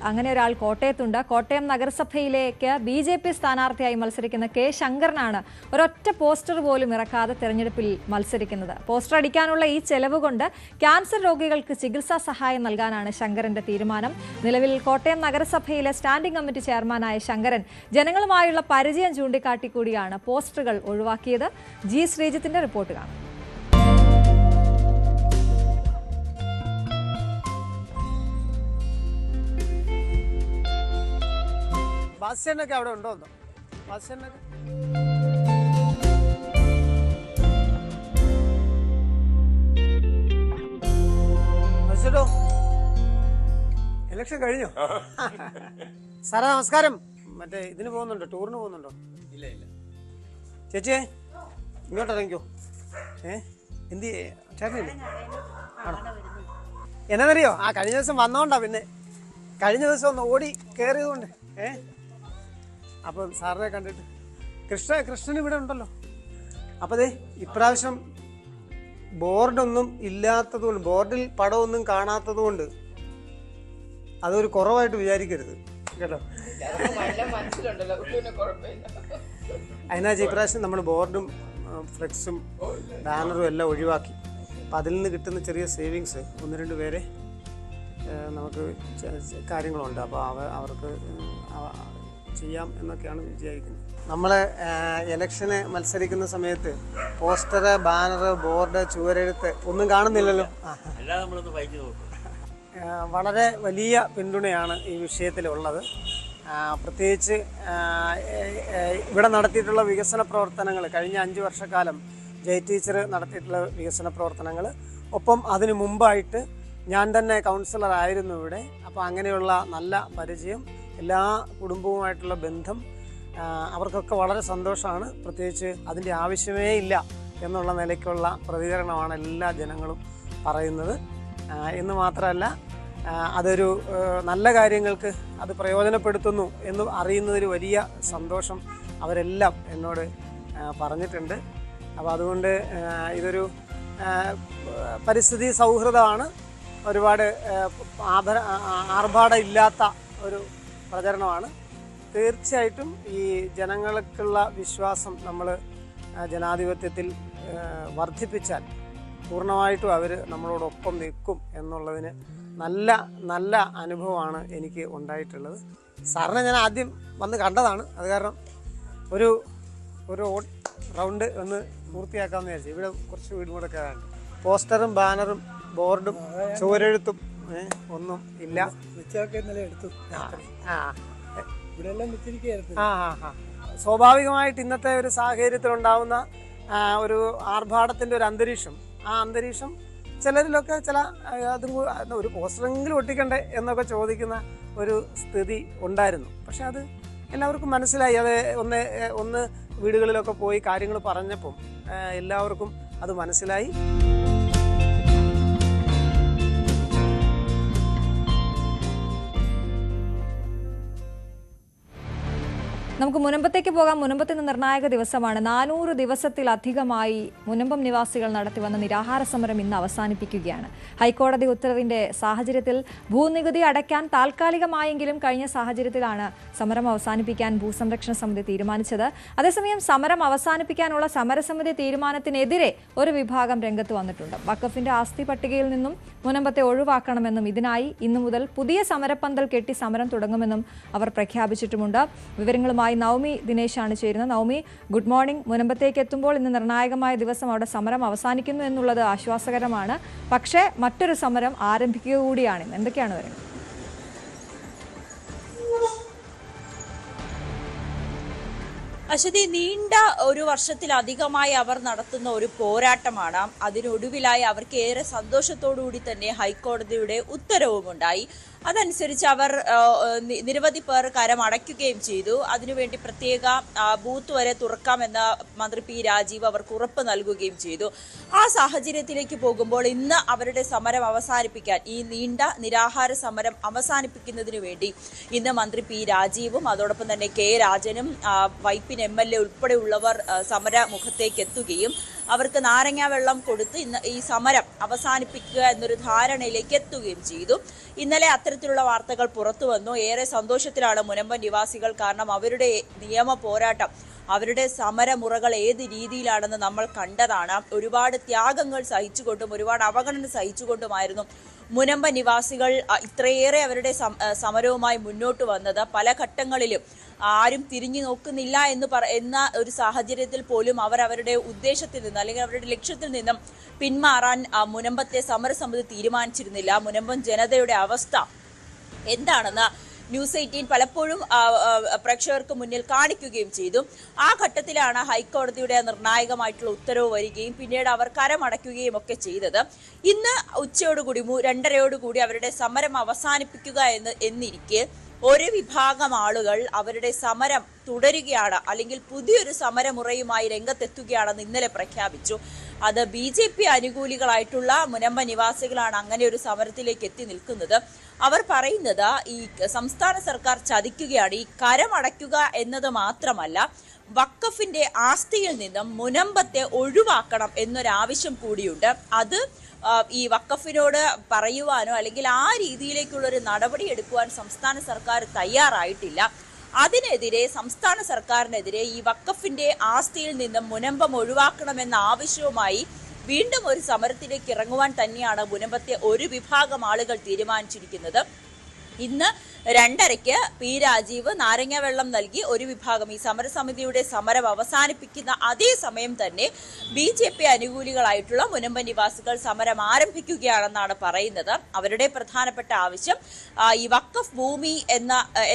അങ്ങനെ ഒരാൾ കോട്ടയത്തുണ്ട്. കോട്ടയം നഗരസഭയിലേക്ക് BJP സ്ഥാനാർത്ഥിയായി മത്സരിക്കുന്ന K. ശങ്കരനാണ് ഒരൊറ്റ പോസ്റ്റർ പോലും ഇറക്കാതെ തെരഞ്ഞെടുപ്പിൽ മത്സരിക്കുന്നത്. പോസ്റ്റർ അടിക്കാനുള്ള ഈ ചെലവ് കൊണ്ട് ക്യാൻസർ രോഗികൾക്ക് ചികിത്സാ സഹായം നൽകാനാണ് ശങ്കരന്റെ തീരുമാനം. നിലവിൽ കോട്ടയം നഗരസഭയിലെ സ്റ്റാൻഡിംഗ് കമ്മിറ്റി ചെയർമാനായ ശങ്കരൻ ജനങ്ങളുമായുള്ള പരിചയം ചൂണ്ടിക്കാട്ടിക്കൂടിയാണ് പോസ്റ്ററുകൾ ഒഴിവാക്കിയത്. G. ശ്രീജിത്തിന്റെ റിപ്പോർട്ട് കാണാം. ബസ് സ്റ്റാൻഡൊക്കെ അവിടെ ഉണ്ടോ? ബസ് സ്റ്റാൻഡൊക്കെ ഇലക്ഷൻ കഴിഞ്ഞോ? സാറേ നമസ്കാരം. മറ്റേ ഇതിന് പോകുന്നുണ്ടോ? ടൂറിന് പോകുന്നുണ്ടോ? ഇല്ല. ചേച്ചിയെ ഇങ്ങോട്ട് ഇറങ്ങിക്കോ. എന്ത് ചേട്ടനില്ലേ? ആണോ? എന്നറിയോ, കഴിഞ്ഞ ദിവസം വന്നോണ്ടാ. പിന്നെ കഴിഞ്ഞ ദിവസം ഒന്ന് ഓടി കയറിയതുകൊണ്ട് അപ്പം സാറിനെ കണ്ടിട്ട് കൃഷ്ണൻ ഇവിടെ ഉണ്ടല്ലോ. അപ്പം അതെ ഇപ്രാവശ്യം ബോർഡൊന്നും ഇല്ലാത്തതുകൊണ്ട്, ബോർഡിൽ പടമൊന്നും കാണാത്തത് കൊണ്ട് അതൊരു കുറവായിട്ട് വിചാരിക്കരുത് കേട്ടോ. അതിനാ ഇപ്രാവശ്യം നമ്മൾ ബോർഡും ഫ്ലെക്സും ബാനറും എല്ലാം ഒഴിവാക്കി. അപ്പം അതിൽ നിന്ന് കിട്ടുന്ന ചെറിയ സേവിങ്സ് 1-2 പേരെ നമുക്ക് കാര്യങ്ങളുണ്ട്. അപ്പോൾ അവർക്ക് ചെയ്യാം എന്നൊക്കെയാണ് വിചാരിക്കുന്നത്. നമ്മൾ ഇലക്ഷന് മത്സരിക്കുന്ന സമയത്ത് പോസ്റ്റർ, ബാനർ, ബോർഡ്, ചുവരെഴുത്ത് ഒന്നും കാണുന്നില്ലല്ലോ. വളരെ വലിയ പിന്തുണയാണ് ഈ വിഷയത്തിലുള്ളത്. പ്രത്യേകിച്ച് ഇവിടെ നടത്തിയിട്ടുള്ള വികസന പ്രവർത്തനങ്ങൾ, കഴിഞ്ഞ 5 വർഷക്കാലം ജയ ടീച്ചർ നടത്തിയിട്ടുള്ള വികസന പ്രവർത്തനങ്ങൾ, ഒപ്പം അതിനു മുമ്പായിട്ട് ഞാൻ തന്നെ കൗൺസിലർ ആയിരുന്നു ഇവിടെ. അപ്പോൾ അങ്ങനെയുള്ള നല്ല പരിചയം, എല്ലാ കുടുംബവുമായിട്ടുള്ള ബന്ധം അവർക്കൊക്കെ വളരെ സന്തോഷമാണ്. പ്രത്യേകിച്ച് അതിൻ്റെ ആവശ്യമേ ഇല്ല എന്നുള്ള നിലയ്ക്കുള്ള പ്രതികരണമാണ് എല്ലാ ജനങ്ങളും പറയുന്നത്. എന്ന് മാത്രമല്ല, അതൊരു നല്ല കാര്യങ്ങൾക്ക് അത് പ്രയോജനപ്പെടുത്തുന്നു എന്ന് അറിയുന്നതിൽ വലിയ സന്തോഷം അവരെല്ലാം എന്നോട് പറഞ്ഞിട്ടുണ്ട്. അപ്പോൾ അതുകൊണ്ട് ഇതൊരു പരിസ്ഥിതി സൗഹൃദമാണ്. ഒരുപാട് ആർഭാടം ഇല്ലാത്ത ഒരു പ്രചരണമാണ്. തീർച്ചയായിട്ടും ഈ ജനങ്ങൾക്കുള്ള വിശ്വാസം നമ്മൾ ജനാധിപത്യത്തിൽ വർദ്ധിപ്പിച്ചാൽ പൂർണ്ണമായിട്ടും അവർ നമ്മളോടൊപ്പം നിൽക്കും എന്നുള്ളതിന് നല്ല അനുഭവമാണ് എനിക്ക് ഉണ്ടായിട്ടുള്ളത്. സാറിനെ ഞാൻ ആദ്യം വന്ന് കണ്ടതാണ്. അത് കാരണം ഒരു റൗണ്ട് ഒന്ന് പൂർത്തിയാക്കാമെന്ന് വിചാരിച്ചു. ഇവിടെ കുറച്ച് വീടും കൂടെ കയറാനുണ്ട്. പോസ്റ്ററും ബാനറും ബോർഡും ചുവരെഴുത്തും ഒന്നും ഇല്ല. സ്വാഭാവികമായിട്ട് ഇന്നത്തെ ഒരു സാഹചര്യത്തിലുണ്ടാവുന്ന ഒരു ആർഭാടത്തിൻ്റെ ഒരു അന്തരീക്ഷം, ആ അന്തരീക്ഷം ചിലരിലൊക്കെ ഒരു പോസ്റ്ററെങ്കിലും ഒട്ടിക്കണ്ടേ എന്നൊക്കെ ചോദിക്കുന്ന ഒരു സ്ഥിതി ഉണ്ടായിരുന്നു. പക്ഷെ അത് എല്ലാവർക്കും മനസ്സിലായി. അത് ഒന്ന് വീടുകളിലൊക്കെ പോയി കാര്യങ്ങൾ പറഞ്ഞപ്പം എല്ലാവർക്കും അത് മനസ്സിലായി. നമുക്ക് മുനമ്പത്തേക്ക് പോകാം. മുനമ്പത്തിന് നിർണായക ദിവസമാണ്. 400 ദിവസത്തിലധികമായി മുനമ്പം നിവാസികൾ നടത്തിവന്ന നിരാഹാര സമരം ഇന്ന് അവസാനിപ്പിക്കുകയാണ്. ഹൈക്കോടതി ഉത്തരവിന്റെ സാഹചര്യത്തിൽ ഭൂനികുതി അടയ്ക്കാൻ താൽക്കാലികമായെങ്കിലും കഴിഞ്ഞ സാഹചര്യത്തിലാണ് സമരം അവസാനിപ്പിക്കാൻ ഭൂസംരക്ഷണ സമിതി തീരുമാനിച്ചത്. അതേസമയം സമരം അവസാനിപ്പിക്കാനുള്ള സമരസമിതി തീരുമാനത്തിനെതിരെ ഒരു വിഭാഗം രംഗത്ത് വന്നിട്ടുണ്ട്. വഖഫിന്റെ ആസ്തി പട്ടികയിൽ നിന്നും മുനമ്പത്തെ ഒഴിവാക്കണമെന്നും ഇതിനായി ഇന്നു മുതൽ പുതിയ സമരപ്പന്തൽ കെട്ടി സമരം തുടങ്ങുമെന്നും അവർ പ്രഖ്യാപിച്ചിട്ടുമുണ്ട്. വിവരങ്ങളുമായി നവമി ദിനേശാണ് ചേരുന്നത്. Navami, good morning. മുനമ്പത്തേക്ക് എത്തുമ്പോൾ ഇന്ന് നിർണായകമായ ദിവസം അവിടെ സമരം അവസാനിക്കുന്നു എന്നുള്ളത് ആശ്വാസകരമാണ്. പക്ഷേ മറ്റൊരു സമരം ആരംഭിക്കുക കൂടിയാണ്. എന്തൊക്കെയാണ് വരുന്നത്? അശ്വതി, നീണ്ട ഒരു വർഷത്തിലധികമായി അവർ നടത്തുന്ന ഒരു പോരാട്ടമാണ്. അതിനൊടുവിലായി അവർക്ക് ഏറെ സന്തോഷത്തോടുകൂടി തന്നെ ഹൈക്കോടതിയുടെ ഉത്തരവുമുണ്ടായി. അതനുസരിച്ച് അവർ നിരവധി പേർ കരം അടയ്ക്കുകയും ചെയ്തു. അതിനുവേണ്ടി പ്രത്യേക ബൂത്ത് വരെ തുറക്കാമെന്ന മന്ത്രി പി രാജീവ് അവർക്ക് ഉറപ്പ് നൽകുകയും ചെയ്തു. ആ സാഹചര്യത്തിലേക്ക് പോകുമ്പോൾ ഇന്ന് അവരുടെ സമരം അവസാനിപ്പിക്കാൻ, ഈ നീണ്ട നിരാഹാര സമരം അവസാനിപ്പിക്കുന്നതിന് വേണ്ടി ഇന്ന് മന്ത്രി പി രാജീവും അതോടൊപ്പം തന്നെ കെ രാജനും വൈപ്പിൻ MLA ഉൾപ്പെടെയുള്ളവർ സമരമുഖത്തേക്ക് എത്തുകയും അവർക്ക് നാരങ്ങ വെള്ളം കൊടുത്ത് ഇന്ന് ഈ സമരം അവസാനിപ്പിക്കുക എന്നൊരു ധാരണയിലേക്ക് എത്തുകയും ചെയ്തു. ഇന്നലെ അത്തരത്തിലുള്ള വാർത്തകൾ പുറത്തു വന്നു. ഏറെ സന്തോഷത്തിലാണ് മുനമ്പം നിവാസികൾ. കാരണം അവരുടെ നിയമ പോരാട്ടം, അവരുടെ സമരമുറകൾ ഏത് രീതിയിലാണെന്ന് നമ്മൾ കണ്ടതാണ്. ഒരുപാട് ത്യാഗങ്ങൾ സഹിച്ചുകൊണ്ടും ഒരുപാട് അവഗണന സഹിച്ചുകൊണ്ടുമായിരുന്നു മുനമ്പ നിവാസികൾ ഇത്രയേറെ അവരുടെ സമരവുമായി മുന്നോട്ട് വന്നത്. പല ഘട്ടങ്ങളിലും ആരും തിരിഞ്ഞു നോക്കുന്നില്ല എന്ന ഒരു സാഹചര്യത്തിൽ പോലും അവർ അവരുടെ ഉദ്ദേശത്തിൽ നിന്ന് അല്ലെങ്കിൽ അവരുടെ ലക്ഷ്യത്തിൽ നിന്നും പിന്മാറാൻ മുനമ്പത്തെ സമരസമിതി തീരുമാനിച്ചിരുന്നില്ല. മുനമ്പം ജനതയുടെ അവസ്ഥ എന്താണെന്ന് ന്യൂസ് 18 പലപ്പോഴും പ്രേക്ഷകർക്ക് മുന്നിൽ കാണിക്കുകയും ചെയ്തു. ആ ഘട്ടത്തിലാണ് ഹൈക്കോടതിയുടെ നിർണായകമായിട്ടുള്ള ഉത്തരവ് വരികയും പിന്നീട് അവർ കരമടയ്ക്കുകയും ഒക്കെ ചെയ്തത്. ഇന്ന് ഉച്ചയോടുകൂടി 2:30 അവരുടെ സമരം അവസാനിപ്പിക്കുക എന്നിരിക്കെ ഒരു വിഭാഗം ആളുകൾ അവരുടെ സമരം തുടരുകയാണ്, അല്ലെങ്കിൽ പുതിയൊരു സമരമുറയുമായി രംഗത്തെത്തുകയാണെന്ന് ഇന്നലെ പ്രഖ്യാപിച്ചു. അത് BJP അനുകൂലികളായിട്ടുള്ള മുനമ്പ നിവാസികളാണ് അങ്ങനെ ഒരു സമരത്തിലേക്ക് എത്തി നിൽക്കുന്നത്. അവർ പറയുന്നത് ഈ സംസ്ഥാന സർക്കാർ ചതിക്കുകയാണ്. ഈ കരമടയ്ക്കുക എന്നത് മാത്രമല്ല, വഖഫിന്റെ ആസ്തിയിൽ നിന്നും മുനമ്പത്തെ ഒഴിവാക്കണം എന്നൊരാവശ്യം കൂടിയുണ്ട്. അത് ഈ വഖഫിനോട് പറയുവാനോ അല്ലെങ്കിൽ ആ രീതിയിലേക്കുള്ളൊരു നടപടി എടുക്കുവാൻ സംസ്ഥാന സർക്കാർ തയ്യാറായിട്ടില്ല. അതിനെതിരെ സംസ്ഥാന സർക്കാരിനെതിരെ ഈ വഖഫിന്റെ ആസ്തിയിൽ നിന്നും മുനമ്പം ഒഴിവാക്കണമെന്ന ആവശ്യവുമായി വീണ്ടും ഒരു സമരത്തിലേക്ക് ഇറങ്ങുവാൻ തന്നെയാണ് മുനമ്പത്തെ ഒരു വിഭാഗം ആളുകൾ തീരുമാനിച്ചിരിക്കുന്നത്. ഇന്ന് 2:30 പി രാജീവ് നാരങ്ങ വെള്ളം നൽകി ഒരു വിഭാഗം ഈ സമരസമിതിയുടെ സമരം അവസാനിപ്പിക്കുന്ന അതേ സമയം തന്നെ BJP അനുകൂലികളായിട്ടുള്ള മുനമ്പം നിവാസികൾ സമരം ആരംഭിക്കുകയാണെന്നാണ് പറയുന്നത്. അവരുടെ പ്രധാനപ്പെട്ട ആവശ്യം ഈ വഖഫ് ഭൂമി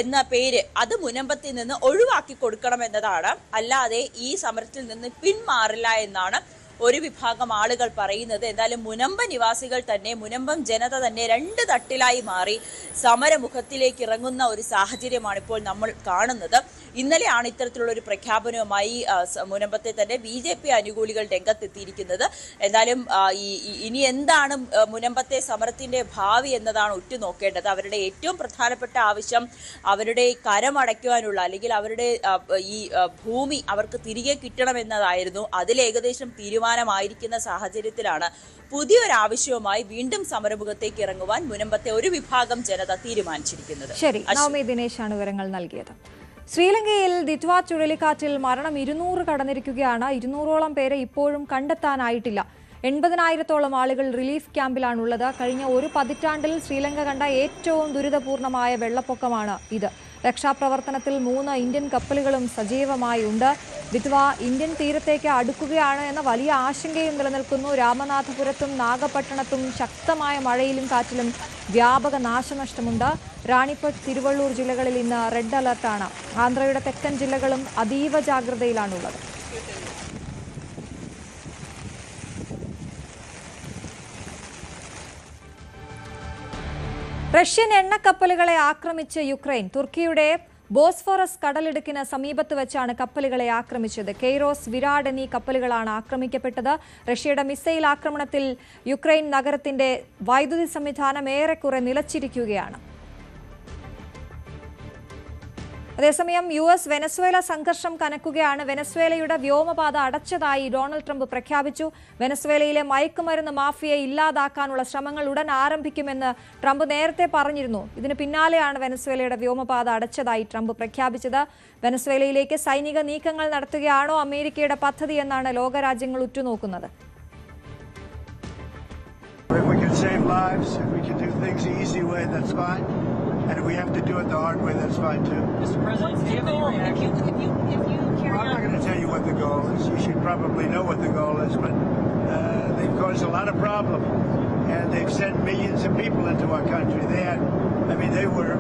എന്ന പേര് അത് മുനമ്പത്തിൽ നിന്ന് ഒഴിവാക്കി കൊടുക്കണം എന്നതാണ്. അല്ലാതെ ഈ സമരത്തിൽ നിന്ന് പിന്മാറില്ല എന്നാണ് ഒരു വിഭാഗം ആളുകൾ പറയുന്നത്. എന്തായാലും മുനമ്പം നിവാസികൾ തന്നെ, മുനമ്പം ജനത തന്നെ രണ്ട് തട്ടിലായി മാറി സമരമുഖത്തിലേക്ക് ഇറങ്ങുന്ന ഒരു സാഹചര്യമാണ് ഇപ്പോൾ നമ്മൾ കാണുന്നത്. ഇന്നലെയാണ് ഇത്തരത്തിലുള്ള ഒരു പ്രഖ്യാപനവുമായി മുനമ്പത്തെ തന്നെ BJP അനുകൂലികൾ രംഗത്തെത്തിയിരിക്കുന്നത്. എന്തായാലും ഇനി എന്താണ് മുനമ്പത്തെ സമരത്തിന്റെ ഭാവി എന്നതാണ് ഉറ്റുനോക്കേണ്ടത്. അവരുടെ ഏറ്റവും പ്രധാനപ്പെട്ട ആവശ്യം അവരുടെ കരമടയ്ക്കുവാനുള്ള, അല്ലെങ്കിൽ അവരുടെ ഈ ഭൂമി അവർക്ക് തിരികെ കിട്ടണമെന്നതായിരുന്നു. അതിൽ ഏകദേശം തീരുമാനമായിരിക്കുന്ന സാഹചര്യത്തിലാണ് പുതിയൊരാവശ്യവുമായി വീണ്ടും സമരമുഖത്തേക്ക് ഇറങ്ങുവാൻ മുനമ്പത്തെ ഒരു വിഭാഗം ജനത തീരുമാനിച്ചിരിക്കുന്നത്. ശരി, നവമി ദിനേശാണ് വിവരങ്ങൾ നൽകിയത്. ശ്രീലങ്കയിൽ ദിറ്റ്വ ചുഴലിക്കാറ്റിൽ മരണം 200 കടന്നിരിക്കുകയാണ്. 200ഓളം പേരെ ഇപ്പോഴും കണ്ടെത്താനായിട്ടില്ല. 80,000-ഓളം ആളുകൾ റിലീഫ് ക്യാമ്പിലാണുള്ളത്. കഴിഞ്ഞ ഒരു പതിറ്റാണ്ടിൽ ശ്രീലങ്ക കണ്ട ഏറ്റവും ദുരിതപൂർണമായ വെള്ളപ്പൊക്കമാണ് ഇത്. രക്ഷാപ്രവർത്തനത്തിൽ 3 ഇന്ത്യൻ കപ്പലുകളും സജീവമായി ഉണ്ട്. ദിറ്റ്വ ഇന്ത്യൻ തീരത്തേക്ക് അടുക്കുകയാണ് എന്ന വലിയ ആശങ്കയും നിലനിൽക്കുന്നു. രാമനാഥപുരത്തും നാഗപട്ടണത്തും ശക്തമായ മഴയിലും കാറ്റിലും വ്യാപക നാശനഷ്ടമുണ്ട്. റാണിപെട്ട്, തിരുവള്ളൂർ ജില്ലകളിൽ ഇന്ന് റെഡ് അലർട്ടാണ്. ആന്ധ്രയുടെ തെക്കൻ ജില്ലകളും അതീവ ജാഗ്രതയിലാണുള്ളത്. റഷ്യൻ എണ്ണക്കപ്പലുകളെ ആക്രമിച്ച് യുക്രൈൻ. തുർക്കിയുടെ ബോസ്ഫോറസ് കടലിടുക്കിന് സമീപത്ത് വെച്ചാണ് കപ്പലുകളെ ആക്രമിച്ചത്. കെയ്റോസ്, വിരാട് എന്നീ കപ്പലുകളാണ് ആക്രമിക്കപ്പെട്ടത്. റഷ്യയുടെ മിസൈൽ ആക്രമണത്തിൽ യുക്രൈൻ നഗരത്തിന്റെ വൈദ്യുതി സംവിധാനം ഏറെക്കുറെ നിലച്ചിരിക്കുകയാണ്. അതേസമയം US വെനസ്വേല സംഘർഷം കനക്കുകയാണ്. വെനസ്വേലയുടെ വ്യോമപാത അടച്ചതായി ഡൊണാൾഡ് ട്രംപ് പ്രഖ്യാപിച്ചു. വെനസ്വേലയിലെ മയക്കുമരുന്ന് മാഫിയയെ ഇല്ലാതാക്കാനുള്ള ശ്രമങ്ങൾ ഉടൻ ആരംഭിക്കുമെന്ന് ട്രംപ് നേരത്തെ പറഞ്ഞിരുന്നു. ഇതിന് പിന്നാലെയാണ് വെനസ്വേലയുടെ വ്യോമപാത അടച്ചതായി ട്രംപ് പ്രഖ്യാപിച്ചത്. വെനസ്വേലയിലേക്ക് സൈനിക നീക്കങ്ങൾ നടത്തുകയാണോ അമേരിക്കയുടെ പദ്ധതി എന്നാണ് ലോകരാജ്യങ്ങൾ ഉറ്റുനോക്കുന്നത്. And if we have to do it the hard way, that's fine too. Mr. President, do you have any reaction? If you carry I'm not going to tell you what the goal is. You should probably know what the goal is, but they've caused a lot of problems, and they've sent millions of people into our country. They were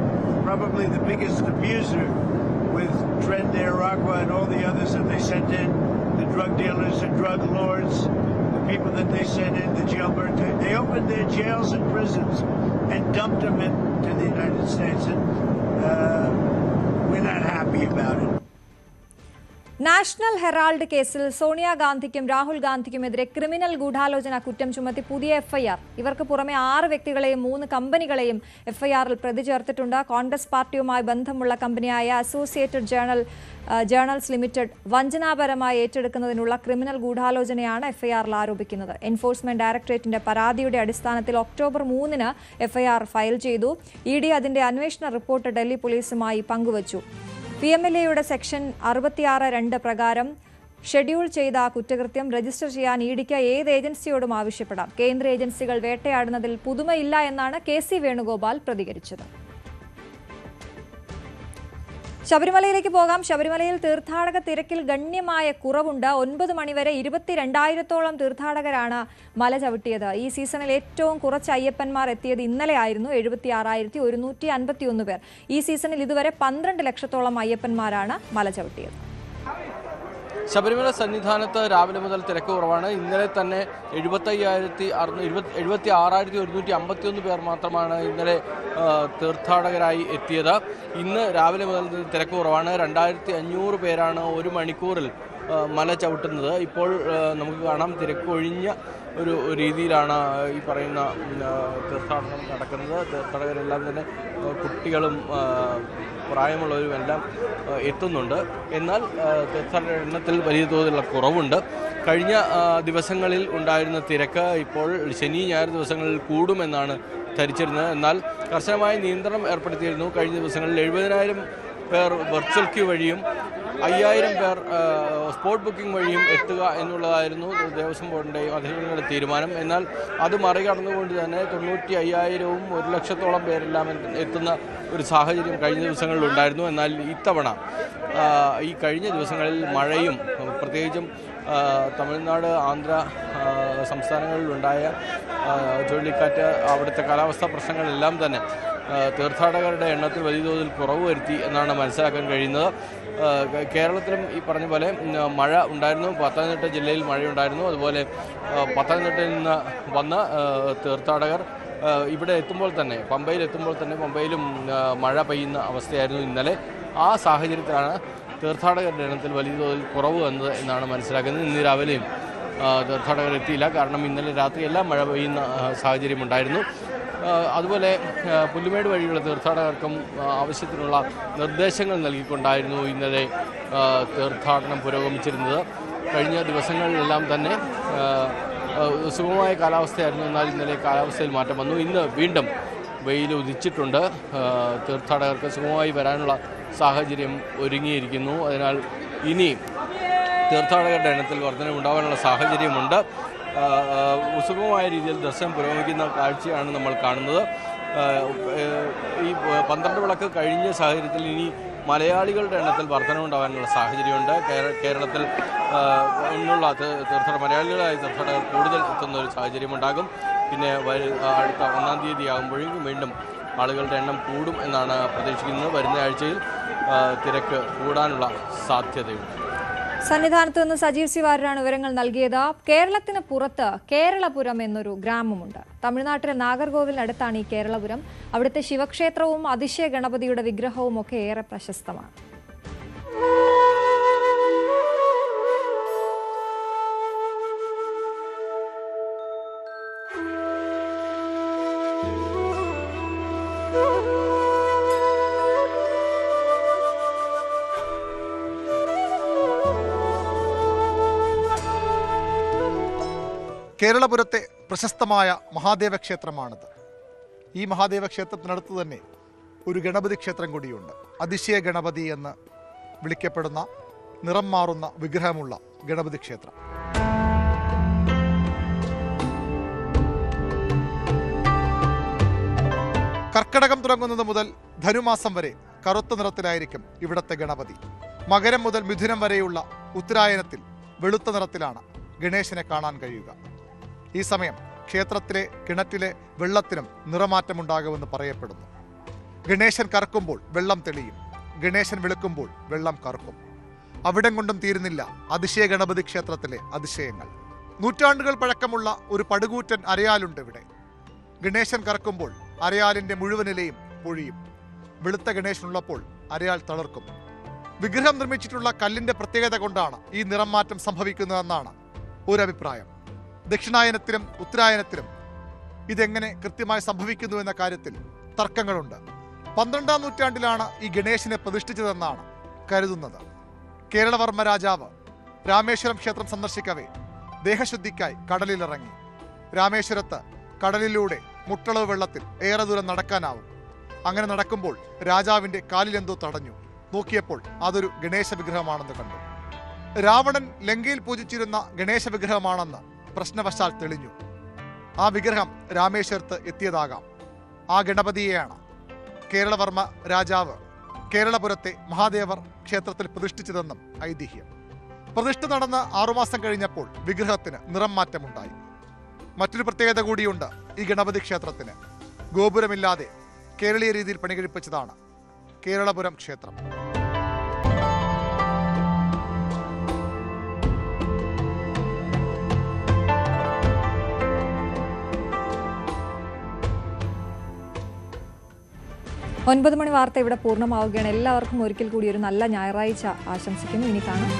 probably the biggest abuser with Trend Aragua and all the others that they sent in, the drug dealers and drug lords, the people that they sent in, the jailbirds. They opened their jails and prisons and dumped them into the United States, and we're not happy about it. National Herald കേസിൽ സോണിയാഗാന്ധിക്കും Rahul ഗാന്ധിക്കുമെതിരെ criminal ഗൂഢാലോചന കുറ്റം ചുമത്തി പുതിയ FIR. ഇവർക്ക് പുറമെ 6 വ്യക്തികളെയും 3 കമ്പനികളെയും FIRൽ പ്രതി ചേർത്തിട്ടുണ്ട്. കോൺഗ്രസ് പാർട്ടിയുമായി ബന്ധമുള്ള കമ്പനിയായ അസോസിയേറ്റഡ് ജേർണൽസ് ലിമിറ്റഡ് വഞ്ചനാപരമായി ഏറ്റെടുക്കുന്നതിനുള്ള ക്രിമിനൽ ഗൂഢാലോചനയാണ് FIRൽ ആരോപിക്കുന്നത്. എൻഫോഴ്സ്മെന്റ് ഡയറക്ടറേറ്റിന്റെ പരാതിയുടെ അടിസ്ഥാനത്തിൽ ഒക്ടോബർ 3-ന് FIR ഫയൽ ചെയ്തു. ED അതിന്റെ അന്വേഷണ റിപ്പോർട്ട് ഡൽഹി പോലീസുമായി പങ്കുവച്ചു. PMLAയുടെ സെക്ഷൻ 66(2) പ്രകാരം ഷെഡ്യൂൾ ചെയ്ത കുറ്റകൃത്യം രജിസ്റ്റർ ചെയ്യാൻ EDക്ക് ഏത് ഏജൻസിയോടും ആവശ്യപ്പെടാം. കേന്ദ്ര ഏജൻസികൾ വേട്ടയാടുന്നതിൽ പുതുമയില്ല എന്നാണ് KC വേണുഗോപാൽ പ്രതികരിച്ചത്. ശബരിമലയിലേക്ക് പോകാം. ശബരിമലയിൽ തീർത്ഥാടക തിരക്കിൽ ഗണ്യമായ കുറവുണ്ട്. 9 മണിവരെ 22,000-ഓളം തീർത്ഥാടകരാണ് മല ചവിട്ടിയത്. ഈ സീസണിൽ ഏറ്റവും കുറച്ച് അയ്യപ്പന്മാർ എത്തിയത് ഇന്നലെയായിരുന്നു. 76,151 പേർ. ഈ സീസണിൽ ഇതുവരെ 12 ലക്ഷത്തോളം അയ്യപ്പന്മാരാണ് മല ചവിട്ടിയത്. ശബരിമല സന്നിധാനത്ത് രാവിലെ മുതൽ തിരക്ക് കുറവാണ്. ഇന്നലെ തന്നെ 76,151 പേർ മാത്രമാണ് ഇന്നലെ തീർത്ഥാടകരായി എത്തിയത്. ഇന്ന് രാവിലെ മുതൽ തിരക്ക് കുറവാണ്. 2,500 പേരാണ് 1 മണിക്കൂറിൽ മല ചവിട്ടുന്നത്. ഇപ്പോൾ നമുക്ക് കാണാം തിരക്കൊഴിഞ്ഞ ഒരു രീതിയിലാണ് ഈ പറയുന്ന തീർത്ഥാടനം നടക്കുന്നത്. തീർത്ഥാടകരെല്ലാം തന്നെ കുട്ടികളും പ്രായമുള്ളവരും എല്ലാം എത്തുന്നുണ്ട്. എന്നാൽ തീർത്ഥാടക എണ്ണത്തിൽ വലിയ തോതിലുള്ള കുറവുണ്ട്. കഴിഞ്ഞ ദിവസങ്ങളിൽ ഉണ്ടായിരുന്ന തിരക്ക് ഇപ്പോൾ ശനി ഞായർ ദിവസങ്ങളിൽ കൂടുമെന്നാണ് ധരിച്ചിരുന്നത്. എന്നാൽ കർശനമായ നിയന്ത്രണം ഏർപ്പെടുത്തിയിരുന്നു. കഴിഞ്ഞ ദിവസങ്ങളിൽ 70,000 പേർ വെർച്വൽ ക്യൂ വഴിയും 5,000 പേർ സ്പോട്ട് ബുക്കിംഗ് വഴിയും എത്തുക എന്നുള്ളതായിരുന്നു ദേവസ്വം ബോർഡിൻ്റെയും അധികൃതരുടെ തീരുമാനം. എന്നാൽ അത് മറികടന്നുകൊണ്ട് തന്നെ 95,000-ഉം 1 ലക്ഷത്തോളം പേരെല്ലാം എത്തുന്ന ഒരു സാഹചര്യം കഴിഞ്ഞ ദിവസങ്ങളിൽ ഉണ്ടായിരുന്നു. എന്നാൽ ഇത്തവണ ഈ കഴിഞ്ഞ ദിവസങ്ങളിൽ മഴയും പ്രത്യേകിച്ചും തമിഴ്നാട്, ആന്ധ്ര സംസ്ഥാനങ്ങളിലുണ്ടായ ചുഴലിക്കാറ്റ്, അവിടുത്തെ കാലാവസ്ഥാ പ്രശ്നങ്ങളെല്ലാം തന്നെ തീർത്ഥാടകരുടെ എണ്ണത്തിൽ വലിയ തോതിൽ കുറവ് വരുത്തി എന്നാണ് മനസ്സിലാക്കാൻ കഴിയുന്നത്. കേരളത്തിലും ഈ പറഞ്ഞ പോലെ മഴ ഉണ്ടായിരുന്നു. പത്തനംതിട്ട ജില്ലയിൽ മഴയുണ്ടായിരുന്നു. അതുപോലെ പത്തനംതിട്ടയിൽ നിന്ന് വന്ന തീർത്ഥാടകർ ഇവിടെ എത്തുമ്പോൾ തന്നെ പമ്പയിലും മഴ പെയ്യുന്ന അവസ്ഥയായിരുന്നു ഇന്നലെ. ആ സാഹചര്യത്തിലാണ് തീർത്ഥാടകരുടെ എണ്ണത്തിൽ വലിയ തോതിൽ കുറവ് വന്നത് എന്നാണ് മനസ്സിലാക്കുന്നത്. ഇന്ന് രാവിലെയും തീർത്ഥാടകർ എത്തിയില്ല. കാരണം ഇന്നലെ രാത്രിയെല്ലാം മഴ പെയ്യുന്ന സാഹചര്യമുണ്ടായിരുന്നു. അതുപോലെ പുല്ലുമേട് വഴിയുള്ള തീർത്ഥാടകർക്കും ആവശ്യത്തിനുള്ള നിർദ്ദേശങ്ങൾ നൽകിക്കൊണ്ടായിരുന്നു ഇന്നലെ തീർത്ഥാടനം പുരോഗമിച്ചിരുന്നത്. കഴിഞ്ഞ ദിവസങ്ങളിലെല്ലാം തന്നെ സുഗമമായ കാലാവസ്ഥയായിരുന്നു. എന്നാൽ ഇന്നലെ കാലാവസ്ഥയിൽ മാറ്റം വന്നു. ഇന്ന് വീണ്ടും വെയിൽ ഉദിച്ചിട്ടുണ്ട്. തീർത്ഥാടകർക്ക് സുഗമമായി വരാനുള്ള സാഹചര്യം ഒരുങ്ങിയിരിക്കുന്നു. അതിനാൽ ഇനി തീർത്ഥാടകരുടെ എണ്ണത്തിൽ വർധനവുണ്ടാകാനുള്ള സാഹചര്യമുണ്ട്. സുഗമമായ രീതിയിൽ ദർശനം പുരോഗമിക്കുന്ന കാഴ്ചയാണ് നമ്മൾ കാണുന്നത്. ഈ 12 വിളക്ക് കഴിഞ്ഞ സാഹചര്യത്തിൽ ഇനി മലയാളികളുടെ എണ്ണത്തിൽ വർധനവുണ്ടാകാനുള്ള സാഹചര്യമുണ്ട്. കേരളത്തിൽ നിന്നുള്ള മലയാളികളായ തീർത്ഥാടകർ കൂടുതൽ എത്തുന്ന ഒരു സാഹചര്യമുണ്ടാകും. പിന്നെ അടുത്ത 1-ാം തീയതി ആകുമ്പോഴേക്കും വീണ്ടും ആളുകളുടെ എണ്ണം കൂടും എന്നാണ് പ്രതീക്ഷിക്കുന്നത്. വരുന്ന ആഴ്ചയിൽ തിരക്ക് കൂടാനുള്ള സാധ്യതയുണ്ട്. സന്നിധാനത്ത് നിന്ന് സജീവ് സിവാരാണ് വിവരങ്ങൾ നൽകിയത്. കേരളത്തിന് പുറത്ത് കേരളപുരം എന്നൊരു ഗ്രാമമുണ്ട്. തമിഴ്നാട്ടിലെ നാഗർകോവിലിനടുത്താണ് ഈ കേരളപുരം. അവിടുത്തെ ശിവക്ഷേത്രവും അതിശയ ഗണപതിയുടെ വിഗ്രഹവും ഒക്കെ ഏറെ പ്രശസ്തമാണ്. കേരളപുരത്തെ പ്രശസ്തമായ മഹാദേവ ക്ഷേത്രമാണിത്. ഈ മഹാദേവ ക്ഷേത്രത്തിനടുത്ത് തന്നെ ഒരു ഗണപതി ക്ഷേത്രം കൂടിയുണ്ട്. അതിശയ ഗണപതി എന്ന് വിളിക്കപ്പെടുന്ന നിറം മാറുന്ന വിഗ്രഹമുള്ള ഗണപതി ക്ഷേത്രം. കർക്കടകം തുടങ്ങുന്നത് മുതൽ ധനുമാസം വരെ കറുത്ത നിറത്തിലായിരിക്കും ഇവിടത്തെ ഗണപതി. മകരം മുതൽ മിഥുനം വരെയുള്ള ഉത്തരായനത്തിൽ വെളുത്ത നിറത്തിലാണ് ഗണേശനെ കാണാൻ കഴിയുക. ഈ സമയം ക്ഷേത്രത്തിലെ കിണറ്റിലെ വെള്ളത്തിനും നിറമാറ്റമുണ്ടാകുമെന്ന് പറയപ്പെടുന്നു. ഗണേശൻ കറക്കുമ്പോൾ വെള്ളം തെളിയും, ഗണേശൻ വെളുക്കുമ്പോൾ വെള്ളം കറക്കും. അവിടം കൊണ്ടും തീരുന്നില്ല അതിശയ ഗണപതി ക്ഷേത്രത്തിലെ അതിശയങ്ങൾ. നൂറ്റാണ്ടുകൾ പഴക്കമുള്ള ഒരു പടുകൂറ്റൻ അരയാലുണ്ട് ഇവിടെ. ഗണേശൻ കറക്കുമ്പോൾ അരയാലിൻ്റെ മുഴുവനിലയും പൊഴിയും. വെളുത്ത ഗണേശനുള്ളപ്പോൾ അരയാൽ തളർക്കും. വിഗ്രഹം നിർമ്മിച്ചിട്ടുള്ള കല്ലിൻ്റെ പ്രത്യേകത കൊണ്ടാണ് ഈ നിറം മാറ്റം സംഭവിക്കുന്നതെന്നാണ് ഒരഭിപ്രായം. ദക്ഷിണായനത്തിലും ഉത്തരായനത്തിലും ഇതെങ്ങനെ കൃത്യമായി സംഭവിക്കുന്നു എന്ന കാര്യത്തിൽ തർക്കങ്ങളുണ്ട്. 12-ാം നൂറ്റാണ്ടിലാണ് ഈ ഗണേശനെ പ്രതിഷ്ഠിച്ചതെന്നാണ് കരുതുന്നത്. കേരളവർമ്മ രാജാവ് രാമേശ്വരം ക്ഷേത്രം സന്ദർശിക്കവേ ദേഹശുദ്ധിക്കായി കടലിലിറങ്ങി. രാമേശ്വരത്ത് കടലിലൂടെ മുട്ടളവ് വെള്ളത്തിൽ ഏറെ ദൂരം നടക്കാനാവും. അങ്ങനെ നടക്കുമ്പോൾ രാജാവിൻ്റെ കാലിലെന്തോ തടഞ്ഞു. നോക്കിയപ്പോൾ അതൊരു ഗണേശ വിഗ്രഹമാണെന്ന് കണ്ടു. രാവണൻ ലങ്കയിൽ പൂജിച്ചിരുന്ന ഗണേശ വിഗ്രഹമാണെന്ന് പ്രശ്നവശാൽ തെളിഞ്ഞു. ആ വിഗ്രഹം രാമേശ്വരത്ത് എത്തിയതാകാം. ആ ഗണപതിയെയാണ് കേരളവർമ്മ രാജാവ് കേരളപുരത്തെ മഹാദേവർ ക്ഷേത്രത്തിൽ പ്രതിഷ്ഠിച്ചതെന്നും ഐതിഹ്യം. പ്രതിഷ്ഠ നടന്ന് 6 മാസം കഴിഞ്ഞപ്പോൾ വിഗ്രഹത്തിന് നിറം മാറ്റമുണ്ടായി. മറ്റൊരു പ്രത്യേകത കൂടിയുണ്ട് ഈ ഗണപതി ക്ഷേത്രത്തിന്. ഗോപുരമില്ലാതെ കേരളീയ രീതിയിൽ പണികഴിപ്പിച്ചതാണ് കേരളപുരം ക്ഷേത്രം. ഒൻപത് മണി വാർത്ത ഇവിടെ പൂർണ്ണമാവുകയാണ്. എല്ലാവർക്കും ഒരിക്കൽ കൂടി ഒരു നല്ല ഞായറാഴ്ച ആശംസിക്കുന്നു. ഇനി കാണാം.